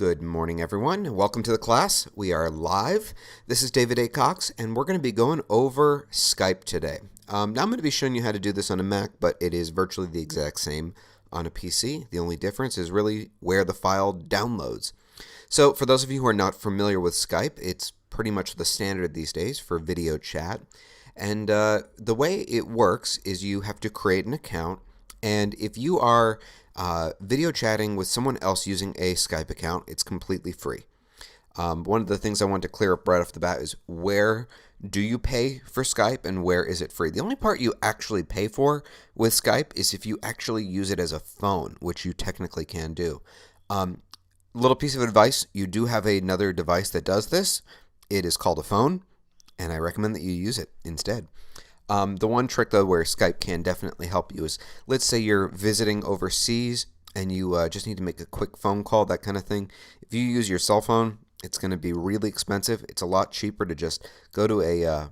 Good morning, everyone. Welcome to the class. We are live. This is David A. Cox, and we're going to be going over Skype today. Now, I'm going to be showing you how to do this on a Mac, but it is virtually the exact same on a PC. The only difference is really where the file downloads. So, for those of you who are not familiar with Skype, it's pretty much the standard these days for video chat. And the way it works is you have to create an account, and if you are video chatting with someone else using a Skype account, it's completely free. One of the things I want to clear up right off the bat is where do you pay for Skype and where is it free? The only part you actually pay for with Skype is if you actually use it as a phone, which you technically can do. Little piece of advice, you do have another device that does this. It is called a phone, and I recommend that you use it instead. The one trick, though, where Skype can definitely help you is, let's say you're visiting overseas and you just need to make a quick phone call, that kind of thing. If you use your cell phone, it's going to be really expensive. It's a lot cheaper to just go to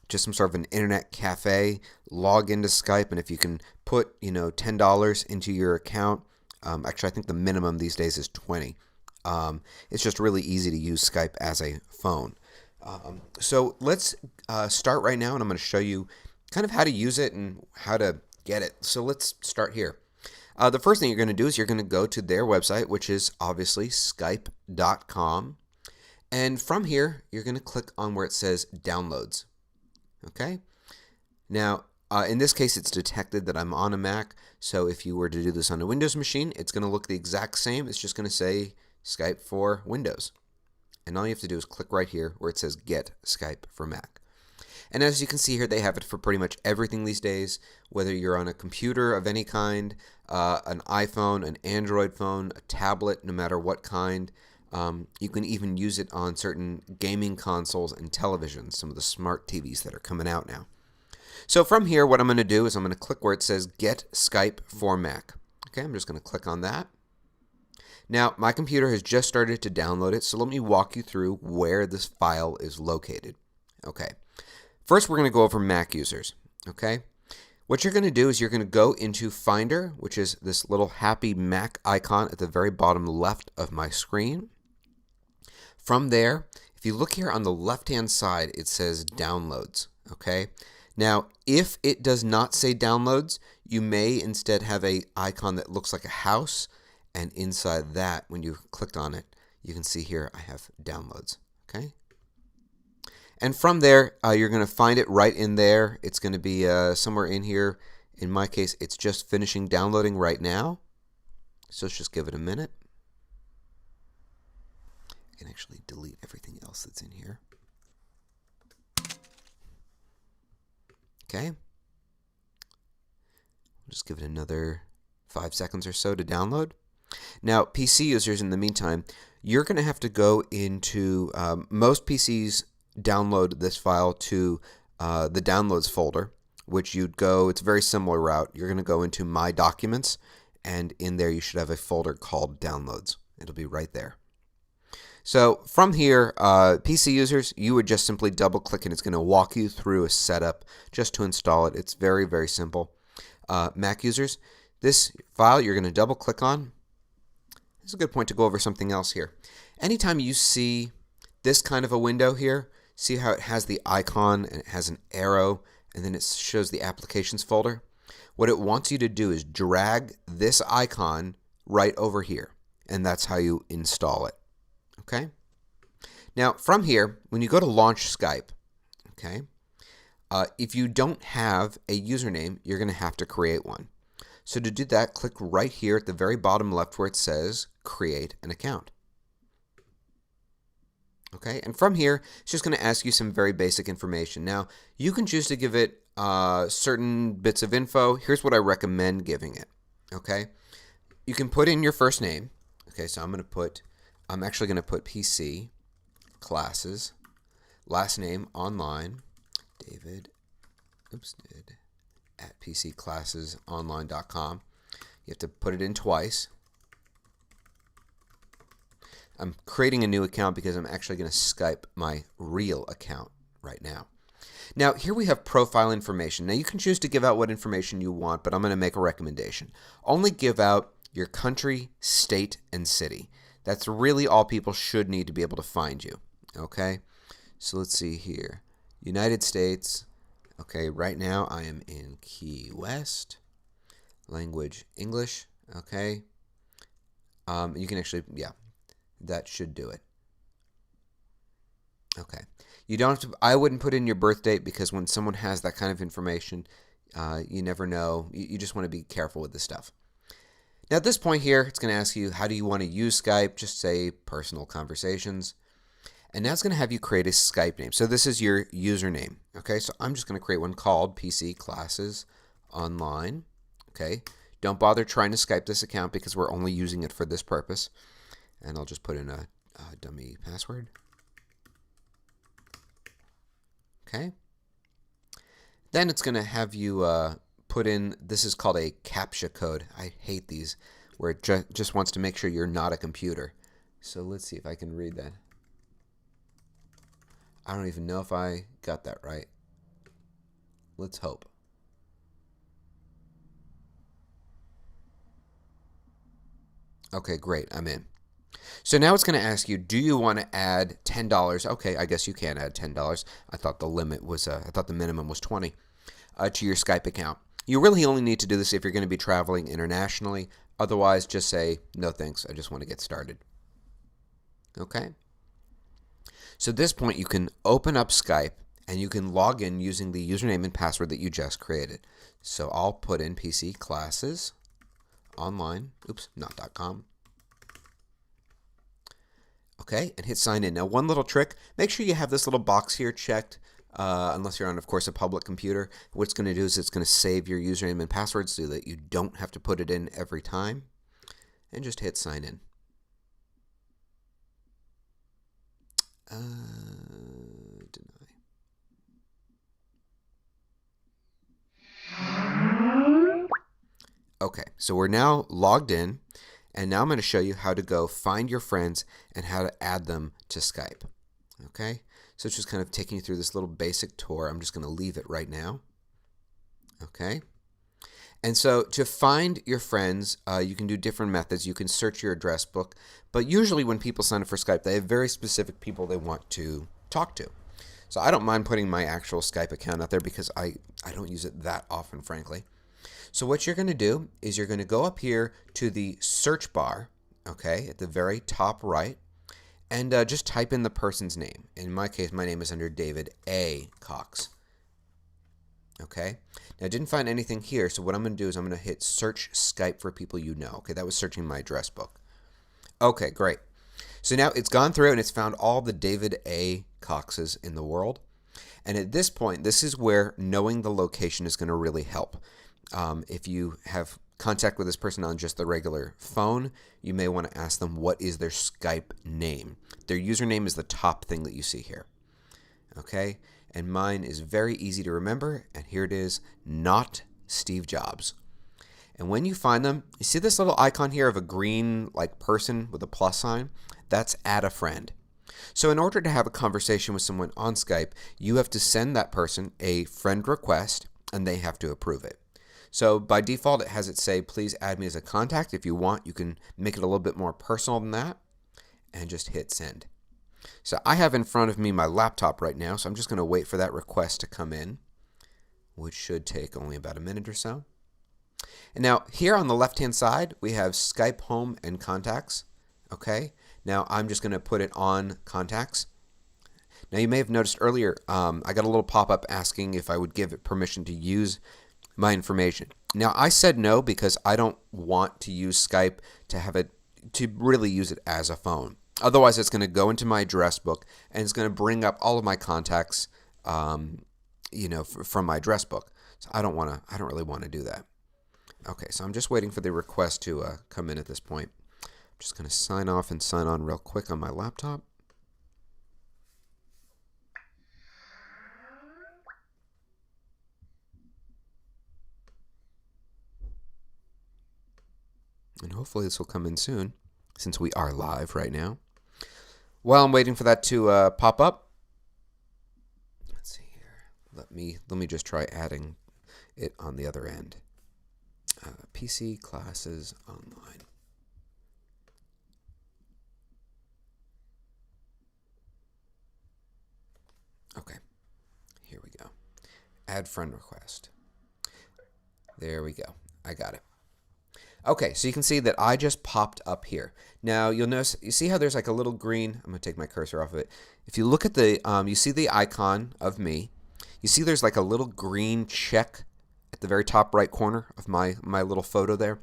just some sort of an internet cafe, log into Skype, and if you can put, $10 into your account, actually, I think the minimum these days is $20. It's just really easy to use Skype as a phone. So let's start right now, and I'm going to show you kind of how to use it and how to get it. So let's start here. The first thing you're going to do is you're going to go to their website, which is obviously skype.com. And from here, you're going to click on where it says downloads. Okay? Now, in this case, it's detected that I'm on a Mac. So if you were to do this on a Windows machine, it's going to look the exact same. It's just going to say Skype for Windows. And all you have to do is click right here where it says Get Skype for Mac. And as you can see here, they have it for pretty much everything these days, whether you're on a computer of any kind, an iPhone, an Android phone, a tablet, no matter what kind. You can even use it on certain gaming consoles and televisions, some of the smart TVs that are coming out now. So from here, what I'm going to do is I'm going to click where it says Get Skype for Mac. Okay, I'm just going to click on that. Now, my computer has just started to download it, so let me walk you through where this file is located. Okay. First, we're going to go over Mac users. Okay. What you're going to do is you're going to go into Finder, which is this little happy Mac icon at the very bottom left of my screen. From there, if you look here on the left-hand side, it says Downloads. Okay. Now, if it does not say Downloads, you may instead have an icon that looks like a house. And inside that, when you clicked on it, you can see here I have downloads. Okay. And from there, you're going to find it right in there. It's going to be somewhere in here. In my case, it's just finishing downloading right now. So let's just give it a minute. I can actually delete everything else that's in here. Okay. Just give it another 5 seconds or so to download. Now, PC users, in the meantime, you're going to have to go into, most PCs download this file to the Downloads folder, which you'd go, it's a very similar route. You're going to go into My Documents, and in there you should have a folder called Downloads. It'll be right there. So from here, PC users, you would just simply double click and it's going to walk you through a setup just to install it. It's very, very simple. Mac users, this file you're going to double click on. This is a good point to go over something else here. Anytime you see this kind of a window here, see how it has the icon and it has an arrow and then it shows the applications folder? What it wants you to do is drag this icon right over here, and that's how you install it. Okay? Now, from here, when you go to launch Skype, okay, if you don't have a username, you're going to have to create one. So to do that, click right here at the very bottom left where it says Create an Account. Okay, and from here, it's just going to ask you some very basic information. Now, you can choose to give it certain bits of info. Here's what I recommend giving it. Okay, you can put in your first name. Okay, so I'm actually going to put PC, classes, last name, online, David, at pcclassesonline.com. You have to put it in twice. I'm creating a new account because I'm actually going to Skype my real account right now. Now, here we have profile information. Now, you can choose to give out what information you want, but I'm going to make a recommendation. Only give out your country, state, and city. That's really all people should need to be able to find you. Okay? So let's see here. United States. Okay, right now I am in Key West. Language, English. Okay. You can actually, yeah, that should do it. Okay. You don't have to, I wouldn't put in your birth date because when someone has that kind of information, you never know. You just want to be careful with this stuff. Now at this point here, it's going to ask you, how do you want to use Skype? Just say personal conversations. And now it's going to have you create a Skype name. So this is your username. Okay, so I'm just going to create one called PC Classes Online. Okay, don't bother trying to Skype this account because we're only using it for this purpose. And I'll just put in a dummy password. Okay. Then it's going to have you put in, this is called a CAPTCHA code. I hate these, where it just wants to make sure you're not a computer. So let's see if I can read that. I don't even know if I got that right. Let's hope. Okay, great. I'm in. So now it's going to ask you, do you want to add $10? Okay, I guess you can add $10. I thought the limit was, I thought the minimum was 20 to your Skype account. You really only need to do this if you're going to be traveling internationally. Otherwise, just say, no thanks, I just want to get started. Okay? So at this point, you can open up Skype and you can log in using the username and password that you just created. So I'll put in PC Classes Online. Oops, not .com. Okay, and hit sign in. Now, one little trick, make sure you have this little box here checked, unless you're on, of course, a public computer. What it's going to do is it's going to save your username and password so that you don't have to put it in every time. And just hit sign in. Deny. Okay, so we're now logged in, and now I'm going to show you how to go find your friends and how to add them to Skype. Okay, so it's just kind of taking you through this little basic tour. I'm just going to leave it right now. Okay, and so to find your friends, you can do different methods. You can search your address book, but usually when people sign up for Skype, they have very specific people they want to talk to. So I don't mind putting my actual Skype account out there because I don't use it that often, frankly. So what you're going to do is you're going to go up here to the search bar, okay, at the very top right, and just type in the person's name. In my case, my name is under David A. Cox. Okay, now I didn't find anything here, so what I'm going to do is I'm going to hit search Skype for people you know. Okay, that was searching my address book. Okay, great. So now it's gone through and it's found all the David A. Coxes in the world. And at this point, this is where knowing the location is going to really help. If you have contact with this person on just the regular phone, you may want to ask them what is their Skype name. Their username is the top thing that you see here. Okay, and mine is very easy to remember, and here it is, not Steve Jobs. And when you find them, you see this little icon here of a green like person with a plus sign? That's add a friend. So in order to have a conversation with someone on Skype, you have to send that person a friend request, and they have to approve it. So by default, it has it say, please add me as a contact. If you want, you can make it a little bit more personal than that and just hit send. So I have in front of me my laptop right now, so I'm just going to wait for that request to come in, which should take only about a minute or so. And now here on the left-hand side, we have Skype Home and Contacts. Okay, now I'm just going to put it on Contacts. Now you may have noticed earlier, I got a little pop-up asking if I would give it permission to use my information. Now I said no because I don't want to use Skype to really use it as a phone. Otherwise, it's going to go into my address book and it's going to bring up all of my contacts, from my address book. So I don't really want to do that. Okay, so I'm just waiting for the request to come in at this point. I'm just going to sign off and sign on real quick on my laptop. And hopefully this will come in soon, since we are live right now. While I'm waiting for that to pop up, let's see here. Let me just try adding it on the other end. PC Classes Online. Add friend request. There we go. I got it. Okay, so you can see that I just popped up here. Now you'll notice, you see how there's like a little green, I'm going to take my cursor off of it. If you look at the, you see the icon of me. You see there's like a little green check at the very top right corner of my little photo there.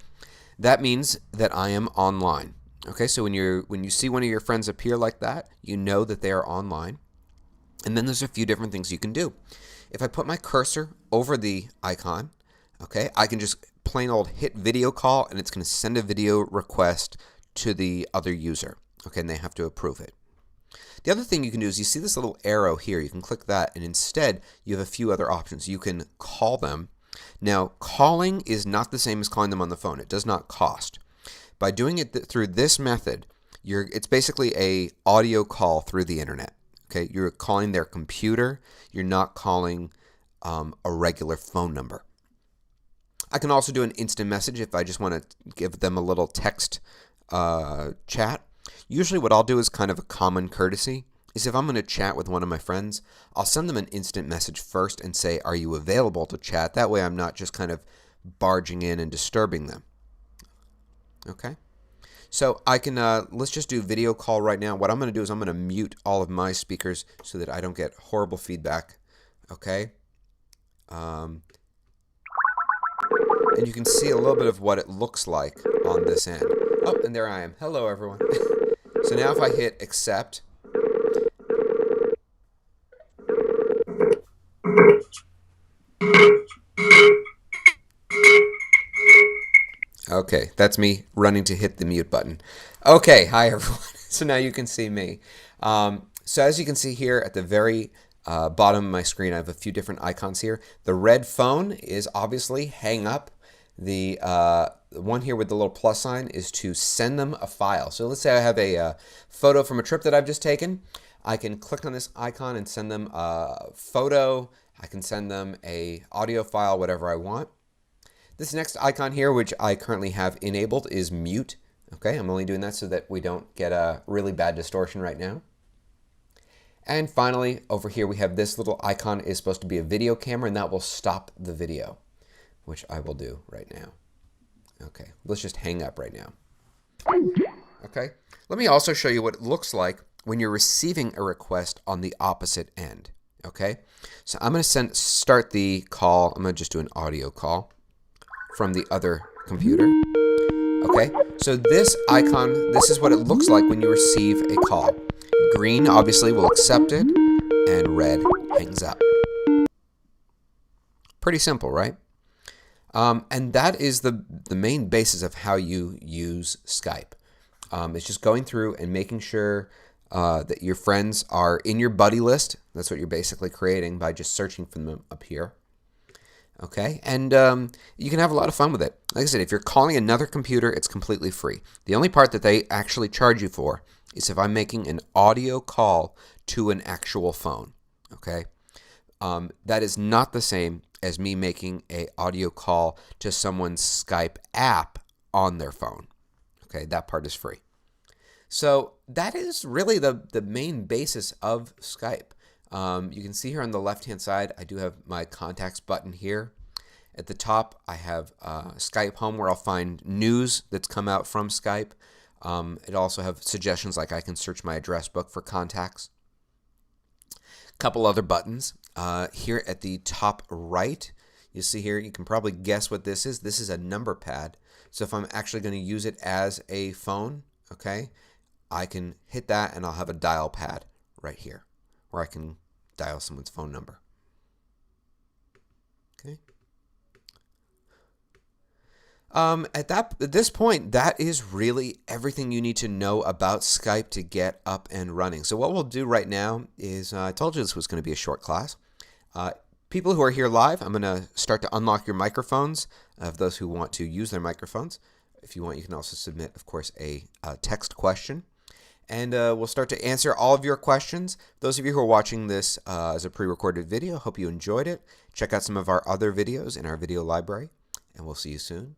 That means that I am online. Okay, so when you see one of your friends appear like that, you know that they are online. And then there's a few different things you can do. If I put my cursor over the icon, okay, I can just plain old hit video call, and it's going to send a video request to the other user. Okay, and they have to approve it. The other thing you can do is you see this little arrow here. You can click that, and instead you have a few other options. You can call them. Now, calling is not the same as calling them on the phone. It does not cost. By doing it through this method, it's basically a audio call through the internet. Okay, you're calling their computer. You're not calling a regular phone number. I can also do an instant message if I just want to give them a little text chat. Usually what I'll do is kind of a common courtesy is if I'm going to chat with one of my friends, I'll send them an instant message first and say, are you available to chat? That way I'm not just kind of barging in and disturbing them. Okay? So I can, let's just do video call right now. What I'm going to do is I'm going to mute all of my speakers so that I don't get horrible feedback. Okay? And you can see a little bit of what it looks like on this end. Oh, and there I am. Hello, everyone. So now if I hit accept, okay, that's me running to hit the mute button. Okay, hi everyone. So now you can see me. So as you can see here at the very bottom of my screen, I have a few different icons here. The red phone is obviously hang up. The one here with the little plus sign is to send them a file. So let's say I have a photo from a trip that I've just taken. I can click on this icon and send them a photo. I can send them a audio file, whatever I want. This next icon here, which I currently have enabled, is mute. Okay, I'm only doing that so that we don't get a really bad distortion right now. And finally, over here we have this little icon is supposed to be a video camera, and that will stop the video, which I will do right now. Okay, let's just hang up right now. Okay, let me also show you what it looks like when you're receiving a request on the opposite end. Okay, so I'm going to start the call. I'm going to just do an audio call from the other computer. Okay, so this icon, this is what it looks like when you receive a call. Green obviously will accept it, and red hangs up. Pretty simple, right? And that is the main basis of how you use Skype. It's just going through and making sure that your friends are in your buddy list. That's what you're basically creating by just searching for them up here. Okay, and you can have a lot of fun with it. Like I said, if you're calling another computer, it's completely free. The only part that they actually charge you for is if I'm making an audio call to an actual phone. Okay, that is not the same as me making an audio call to someone's Skype app on their phone. Okay, that part is free. So that is really the main basis of Skype. You can see here on the left-hand side, I do have my contacts button here. At the top, I have Skype Home, where I'll find news that's come out from Skype. It also have suggestions like I can search my address book for contacts. A couple other buttons. Here at the top right, you see here, you can probably guess what this is. This is a number pad. So if I'm actually going to use it as a phone, okay, I can hit that and I'll have a dial pad right here where I can dial someone's phone number. Okay. At this point, that is really everything you need to know about Skype to get up and running. So what we'll do right now is, I told you this was going to be a short class. People who are here live, I'm going to start to unlock your microphones of those who want to use their microphones. If you want, you can also submit, of course, a text question. And we'll start to answer all of your questions. Those of you who are watching this as a pre-recorded video, hope you enjoyed it. Check out some of our other videos in our video library, and we'll see you soon.